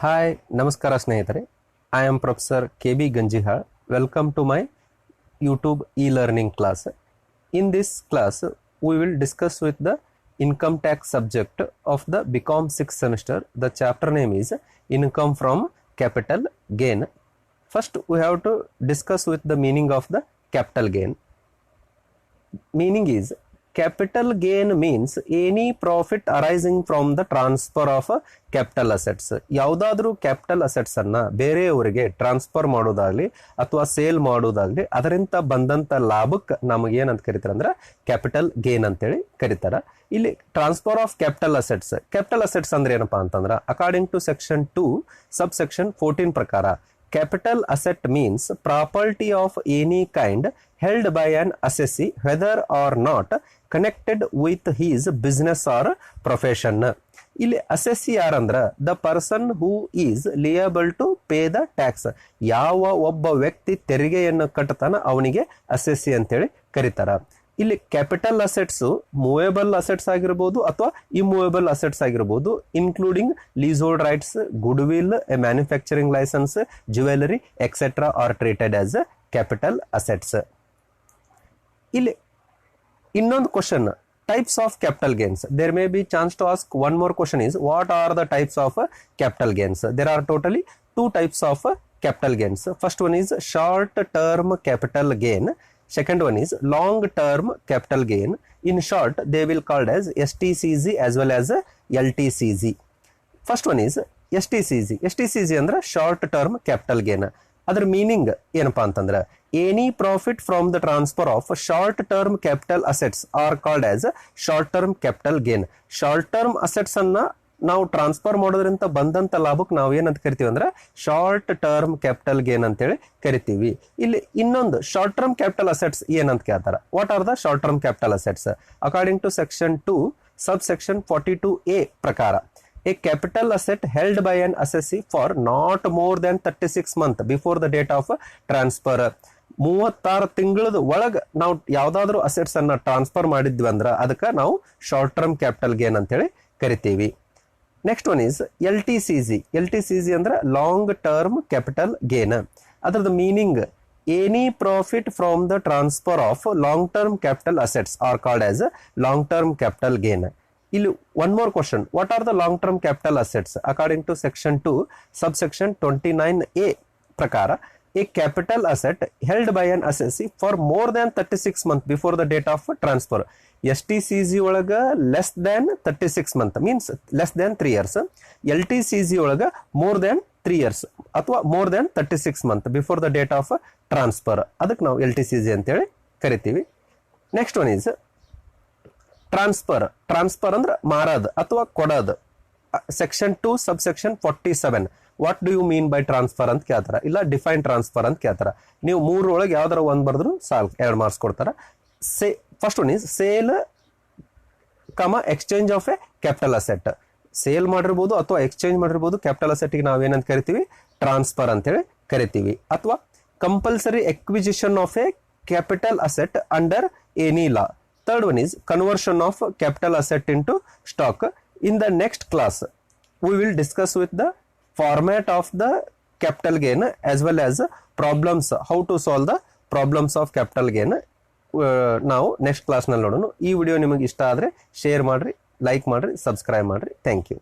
Hi ನಮಸ್ಕಾರ ಸ್ನೇಹಿತರೆ, I am professor K B. Ganjihal. Welcome to my YouTube e-learning class. In this class, we will discuss with the income tax subject of the BCom 6th semester. The chapter name is Income from Capital Gain. First, we have to discuss with the meaning of the capital gain. Meaning is, capital gain means any profit arising from the transfer of capital assets. ಯಾವುದಾದ್ರೂ capital assets ಅನ್ನ ಬೇರೆಯವರಿಗೆ transfer ಮಾಡೋದಾಗ್ಲಿ ಅಥವಾ sale ಮಾಡೋದಾಗ್ಲಿ ಅದರಿಂದ ಬಂದಂತ ಲಾಭಕ್ಕೆ ನಮಗೆ ಏನಂತ ಕರೀತಾರೆ ಅಂದ್ರೆ ಕ್ಯಾಪಿಟಲ್ ಗೇನ್ ಅಂತೇಳಿ ಕರೀತಾರ. ಇಲ್ಲಿ ಟ್ರಾನ್ಸ್ಫರ್ ಆಫ್ ಕ್ಯಾಪಿಟಲ್ ಅಸೆಟ್ಸ್ ಅಂದ್ರೆ ಏನಪ್ಪಾ ಅಂತಂದ್ರ according to section 2 sub section 14 ಪ್ರಕಾರ capital asset means property of any kind held by an assessee whether or not connected with his business or profession. ಇಲ್ಲಿ assessee ಯಾರಂದ್ರ the person who is liable to pay the tax. ಯಾವ ಒಬ್ಬ ವ್ಯಕ್ತಿ ತೆರಿಗೆಯನ್ನು ಕಟ್ಟತಾನ ಅವನಿಗೆ assessee ಅಂತೇಳಿ ಕರೀತಾರ. ಇಲ್ಲಿ ಕ್ಯಾಪಿಟಲ್ ಅಸೆಟ್ಸ್ ಮೂವೇಬಲ್ ಅಸೆಟ್ಸ್ ಆಗಿರಬಹುದು ಅಥವಾ ಇಮೂವೇಬಲ್ ಅಸೆಟ್ಸ್ ಆಗಿರಬಹುದು, including leasehold rights, goodwill, a manufacturing licence, jewellery etcetera are treated as capital assets. ಇಲ್ಲಿ ಇನ್ನೊಂದು question, types of capital gains. There may be chance to ask one more question is, what are the types of capital gains? There are totally two types of capital gains. First one is short term capital gain. Second one is long term capital gain. In short, they will called as STCG as well as LTCG. First one is STCG. STCG ಅಂದ್ರೆ short term capital gain. ಅದರ meaning ಏನಪ್ಪಾ ಅಂತಂದ್ರೆ any profit from the transfer of short term capital assets are called as short term capital gain. Short term assets ಅನ್ನ ನಾವು transfer ಮಾಡೋದ್ರಿಂದ ಬಂದಂತ ಲಾಭಕ್ಕೆ ನಾವು ಏನಂತ ಕರಿತೀವಿ ಅಂದ್ರೆ ಶಾರ್ಟ್ ಟರ್ಮ್ ಕ್ಯಾಪಿಟಲ್ ಗೇನ್ ಅಂತೇಳಿ ಕರಿತೀವಿ. ಇಲ್ಲಿ ಇನ್ನೊಂದು ಶಾರ್ಟ್ ಟರ್ಮ್ ಕ್ಯಾಪಿಟಲ್ ಅಸೆಟ್ಸ್ ಏನಂತ ಕೇಳ್ತಾರ. What are the short term capital assets? According to section 2 sub section 42A ಪ್ರಕಾರ a capital asset held by an assessee for not more than 36 months before the date of transfer. 36 ತಿಂಗಳದ ಒಳಗ ನಾವು ಯಾವ್ದಾದ್ರು assets ಅನ್ನ transfer ಮಾಡಿದ್ವಿ ಅಂದ್ರ ಅದಕ್ಕೆ ನಾವು ಶಾರ್ಟ್ ಟರ್ಮ್ ಕ್ಯಾಪಿಟಲ್ ಗೇನ್ ಅಂತೇಳಿ ಕರಿತೀವಿ. ನೆಕ್ಸ್ಟ್ ಒನ್ ಈಸ್ LTCG ಅಂದ್ರೆ ಲಾಂಗ್ ಟರ್ಮ್ ಕ್ಯಾಪಿಟಲ್ ಗೇನ್. ಅದರದ meaning any profit from the transfer of long term capital assets are called as long term capital gain. ಇಲ್ಲಿ one more question, what are the long term capital assets? According to section 2 sub section 29A ಪ್ರಕಾರ a capital asset held by an assessee for more than 36 month before the date of transfer. STCG ಒಳಗ less than 36 month means less than 3 years. LTCG ಒಳಗ more than 3 years ಅಥವಾ more than 36 month before the date of transfer. ಅದಕ್ಕೆ ನಾವು LTCG ಅಂತೇಳಿ ಕರಿತೀವಿ. Next one is transfer ಅಂದ್ರೆ ಮಾರದ್ ಅಥವಾ ಕೊಡೋದು. Section 2 sub section 47 what do you mean by transfer ಅಂತ ಕೇಳ್ತಾರ, ಇಲ್ಲ ಡಿಫೈನ್ ಟ್ರಾನ್ಸ್ಫರ್ ಅಂತ ಕೇಳ್ತಾರ. ನೀವು 3 ಒಳಗೆ ಯಾವ್ದಾರ ಒಂದ್ ಬರೆದ್ರು ಸಾಲ್ 2 ಮಾರ್ಕ್ಸ್ ಕೊಡ್ತಾರ. First one is sale exchange of a capital asset. Sale ಮಾಡಿರ್ಬೋದು ಅಥವಾ ಎಕ್ಸ್ಚೇಂಜ್ ಮಾಡಿರ್ಬೋದು. ಕ್ಯಾಪಿಟಲ್ ಅಸೆಟ್ಗೆ ನಾವು ಏನಂತ ಕರಿತೀವಿ? ಟ್ರಾನ್ಸ್ಫರ್ ಅಂತೇಳಿ ಕರಿತೀವಿ. ಅಥವಾ compulsory acquisition of a capital asset under any law. Third one is conversion of capital asset into stock. In the next class, we will discuss with the format of the capital gain as well as problems, how to solve the problems of capital gain. ನಾವು next class ನಲ್ಲಿ ನೋಡೋಣ. ಈ video ನಿಮಗೆ ಇಷ್ಟ ಆದ್ರೆ share ಮಾಡ್ರಿ, like ಮಾಡ್ರಿ, subscribe ಮಾಡ್ರಿ. Thank you.